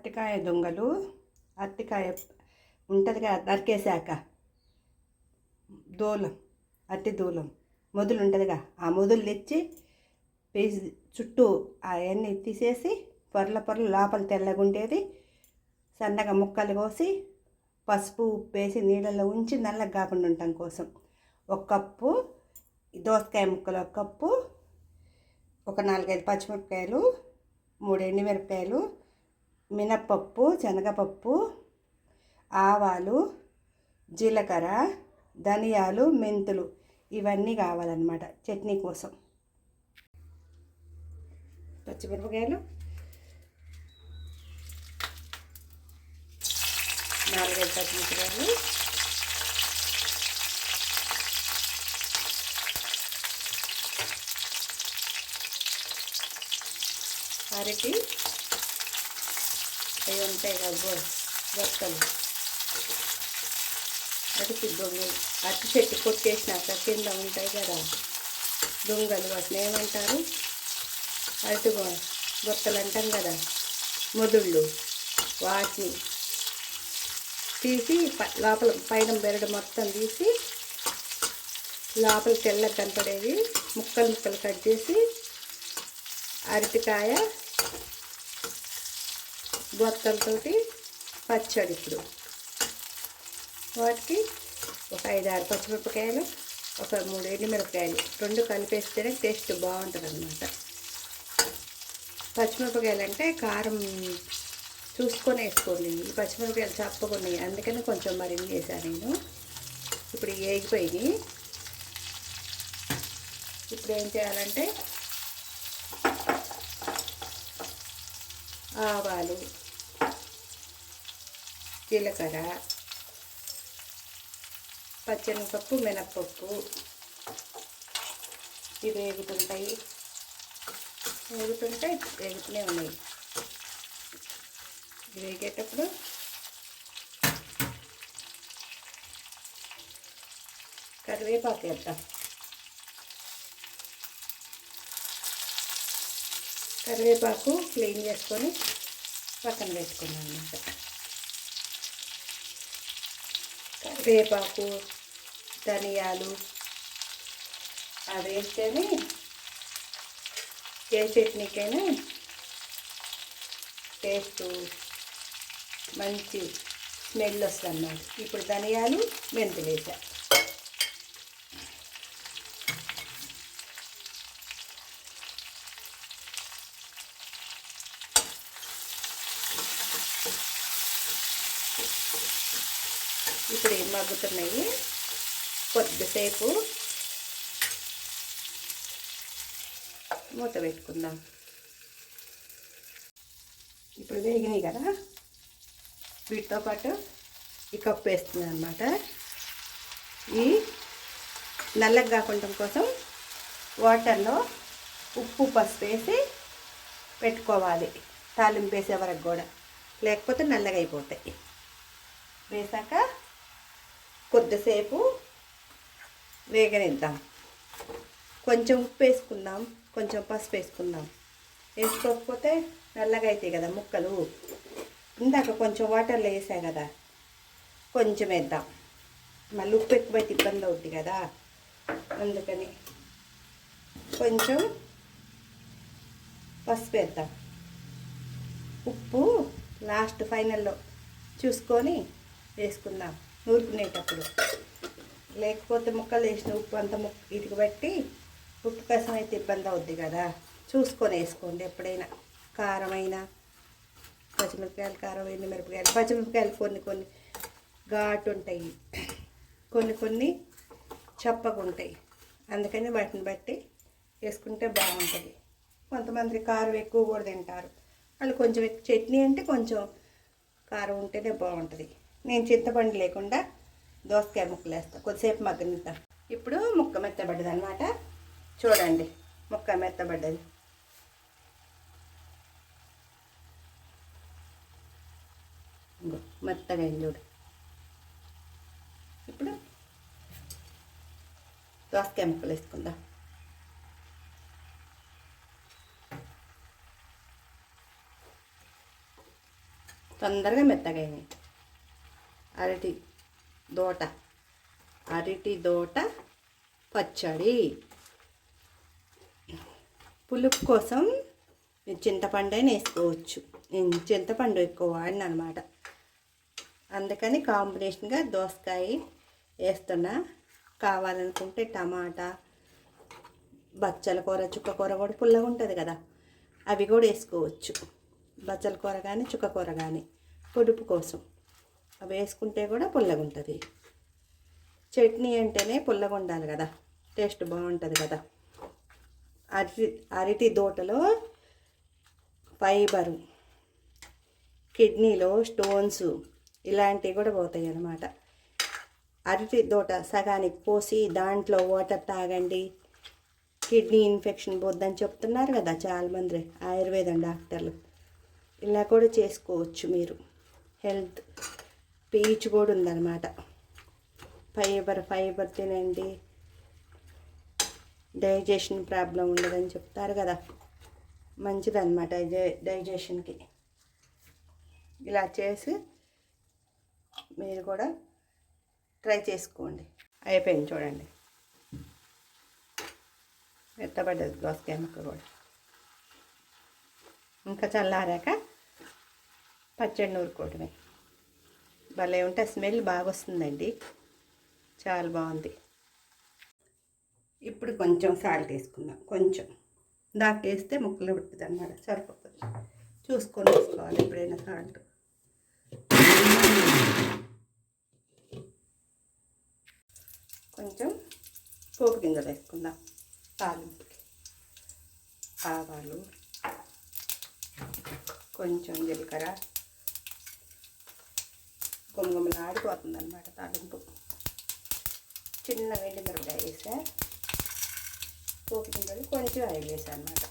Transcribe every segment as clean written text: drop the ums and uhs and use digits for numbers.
అరటికాయ దొంగలు. అరటికాయ ఉంటుందిగా నరికేసాక దూలం, అరటి దూలం మొదలు ఉంటుందిగా, ఆ మొదలు తెచ్చి పీసి చుట్టూ అవన్నీ తీసేసి పొరల పొరలు లోపల తెల్లగుండేది సన్నగా ముక్కలు కోసి పసుపు ఉప్పు వేసి నీళ్ళలో ఉంచి నల్లగా కాకుండా ఉండటం కోసం ఒక కప్పు దోసకాయ ముక్కలు, ఒక కప్పు, ఒక 4-5 పచ్చిమిరపకాయలు, 3 ఎండుమిరపకాయలు, మినప్పప్పు, శనగపప్పు, ఆవాలు, జీలకర్ర, ధనియాలు, మెంతులు ఇవన్నీ కావాలన్నమాట చట్నీ కోసం. పచ్చిమిరపకాయలు 4-5 పచ్చిమిరపకాయలు, అరటి అవి ఉంటాయి కదా బొక్కలు, అరటి దొంగలు, అరటి చెట్టు కొట్టేసినాక కింద ఉంటాయి కదా దొంగలు, వాటిని ఏమంటారు? అరటి బొక్కలు అంటాం కదా మొదుళ్ళు, వాటిని తీసి లోపల పైన బెరడు మొత్తం తీసి లోపల తెల్లగా కనపడేవి ముక్కలు ముక్కలు కట్ చేసి అరటికాయ బొక్కలతోటి పచ్చడి. ఇప్పుడు వాటికి ఒక 5-6 పచ్చిమిరపకాయలు, ఒక 3 ఎండుమిరపకాయలు రెండు కలిపేస్తేనే టేస్ట్ బాగుంటుంది అన్నమాట. పచ్చిమిరపకాయలు అంటే కారం చూసుకొని వేసుకోండి. ఈ పచ్చిమిరపకాయలు చప్పకున్నాయి అందుకని కొంచెం మరిన్ని వేసాను నేను. ఇప్పుడు వేగిపోయి ఇప్పుడు ఏం చేయాలంటే ఆవాలు, జీలకర్ర, పచ్చెనగపప్పు, మినప్పప్పు ఇవి వేగుతుంటే వేగుతూనే ఉన్నాయి. వేగేటప్పుడు కరివేపాకు వేద్దాం. కరివేపాకు క్లీన్ చేసుకొని పక్కన పెట్టుకున్నాను అన్నమాట. కరివేపాకు, ధనియాలు అవి వేస్తేనే ఏ చట్నీకైనా టేస్ట్ మంచి స్మెల్ వస్తుంది అన్నమాట. ఇప్పుడు ధనియాలు, మెంతులు వేసా. ఇప్పుడు ఏం మగ్గుతున్నాయి, కొద్దిసేపు మూత పెట్టుకుందాం. ఇప్పుడు వేగినాయి కదా, వీటితో పాటు ఈ కప్పు వేస్తున్నాను అన్నమాట. ఈ నల్లగా కాకుండా కోసం వాటర్లో ఉప్పు పసుపు వేసి పెట్టుకోవాలి తాలింపు వేసే వరకు కూడా, లేకపోతే నల్లగా అయిపోతాయి. వేసాక కొద్దిసేపు వేగనిద్దాం. కొంచెం ఉప్పు వేసుకుందాం, కొంచెం పసుపు వేసుకుందాం. వేసుకోకపోతే నల్లగా అవుతాయి కదా ముక్కలు. ఇందాక కొంచెం వాటర్లో వేసా కదా, కొంచెం వేద్దాం. మళ్ళీ ఉప్పు ఎక్కువైతే ఇబ్బంది అవుద్ది కదా, అందుకని కొంచెం పసుపు వేద్దాం. ఉప్పు లాస్ట్ ఫైనల్లో చూసుకొని వేసుకుందాం నూరుకునేటప్పుడు, లేకపోతే ముక్కలు వేసిన ఉప్పు అంతా ఇటుకు పెట్టి ఉప్పు కసం అయితే ఇబ్బంది అవుద్ది కదా. చూసుకొని వేసుకోండి ఎప్పుడైనా. కారమైనా పచ్చిమిరపకాయలు కారం, ఎండుమిరపకాయలు, పచ్చిమిరపకాయలు కొన్ని ఘాటు ఉంటాయి, కొన్ని చప్పగా ఉంటాయి. అందుకని వాటిని బట్టి వేసుకుంటే బాగుంటుంది. కొంతమంది కారం ఎక్కువ కూడా తింటారు, వాళ్ళు కొంచెం చట్నీ అంటే కొంచెం కారం ఉంటేనే బాగుంటుంది. నేను చింతపండు లేకుండా దోసకాయ ముక్కలు వేస్తాను. కొద్దిసేపు మగ్గనిద్దాం. ఇప్పుడు ముక్క మెత్తబడ్డది అనమాట. చూడండి, ముక్క మెత్తబడ్డది. మెత్తగా చూడు. ఇప్పుడు దోసకాయ ముక్కలు వేసుకుందాం. తొందరగా మెత్తగైనాయి. అరటి దోట పచ్చడి. పులుపు కోసం మీరు చింతపండైనా వేసుకోవచ్చు. నేను చింతపండు ఎక్కువ వాడిన అనమాట, అందుకని కాంబినేషన్గా దోసకాయ వేస్తున్నా. కావాలనుకుంటే టమాటా, బచ్చల కూర, చుక్క కూర కూడా పుల్లగా ఉంటుంది కదా, అవి కూడా వేసుకోవచ్చు. బచ్చల కూర కానీ చుక్క కూర కానీ పులుపు కోసం అవి వేసుకుంటే కూడా పుల్లగా ఉంటుంది. చట్నీ అంటేనే పుల్లగా ఉండాలి కదా, టేస్ట్ బాగుంటుంది కదా. అరటి దోటలో ఫైబరు, కిడ్నీలో స్టోన్స్ ఇలాంటివి కూడా పోతాయి అన్నమాట. అరటి దోట సగానికి పోసి దాంట్లో వాటర్ తాగండి, కిడ్నీ ఇన్ఫెక్షన్ పోద్దని చెప్తున్నారు కదా చాలామంది ఆయుర్వేదం డాక్టర్లు. ఇలా కూడా చేసుకోవచ్చు మీరు. హెల్త్ పీచు కూడా ఉందన్నమాట. ఫైబర్ తినండి, డైజెషన్ ప్రాబ్లం ఉండదని చెప్తారు కదా, మంచిదన్నమాట డైజెషన్కి. ఇలా చేసి మీరు కూడా ట్రై చేసుకోండి. అయిపోయింది చూడండి, మెత్తబడ్డది దోసకాయ ముక్క కూడా. ఇంకా చల్లారాక పచ్చడి నూరుకోవడమే. భలే ఉంటే స్మెల్ బాగా వస్తుందండి, చాలా బాగుంది. ఇప్పుడు కొంచెం సాల్ట్ వేసుకుందాం. కొంచెం దాకా వేస్తే ముక్కలు పడుతుంది అన్నమాట, సరిపోతుంది. చూసుకొని వేసుకోవాలి ఎప్పుడైనా సాల్ట్. కొంచెం పోపు గింజలు వేసుకుందాం. తాలింపుకి ఆవాలు, కొంచెం జీలకర్ర, గుమగుమలు ఆడిపోతుంది అన్నమాట తాలింపు. చిన్న వెండి మిరపకాయ వేసా, పోపు గింజలు కొంచెం ఆయిల్ వేసా అన్నమాట.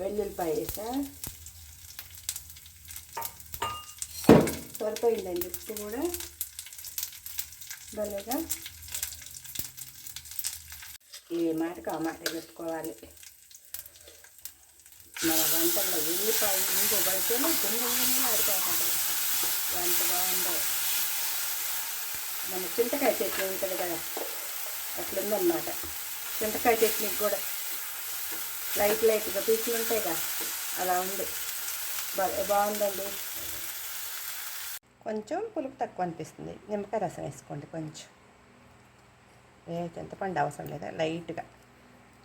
వెల్లుల్లిపాయ వేసా, సరిపోయిందండి ఉప్పు కూడా భలేగా. ఏ మాటకు ఆ మాట చెప్పుకోవాలి. మన వంటల్లో ఉల్లిపాయ ఇంకో పడితేనే గుండె ఆడిపోతుంది. ఎంత బాగుందో. మన చింతకాయ చట్నీ ఉంటుంది కదా, అట్లుందన్నమాట. చింతకాయ చట్నీకి కూడా లైట్గా పీసులు ఉంటాయి కదా, అలా ఉంది. బాగుందండి. కొంచెం పులుపు తక్కువ అనిపిస్తుంది, నిమ్మకాయ రసం వేసుకోండి కొంచెం. చింతపండు అవసరం లేదా, లైట్గా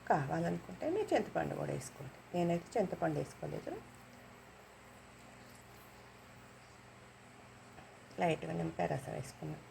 కావాలనుకుంటే మీరు చింతపండు కూడా వేసుకోండి. నేనైతే చింతపండు వేసుకోలేదు, లైట్గా నిమ్మకాయ రసం వేసుకున్నాను.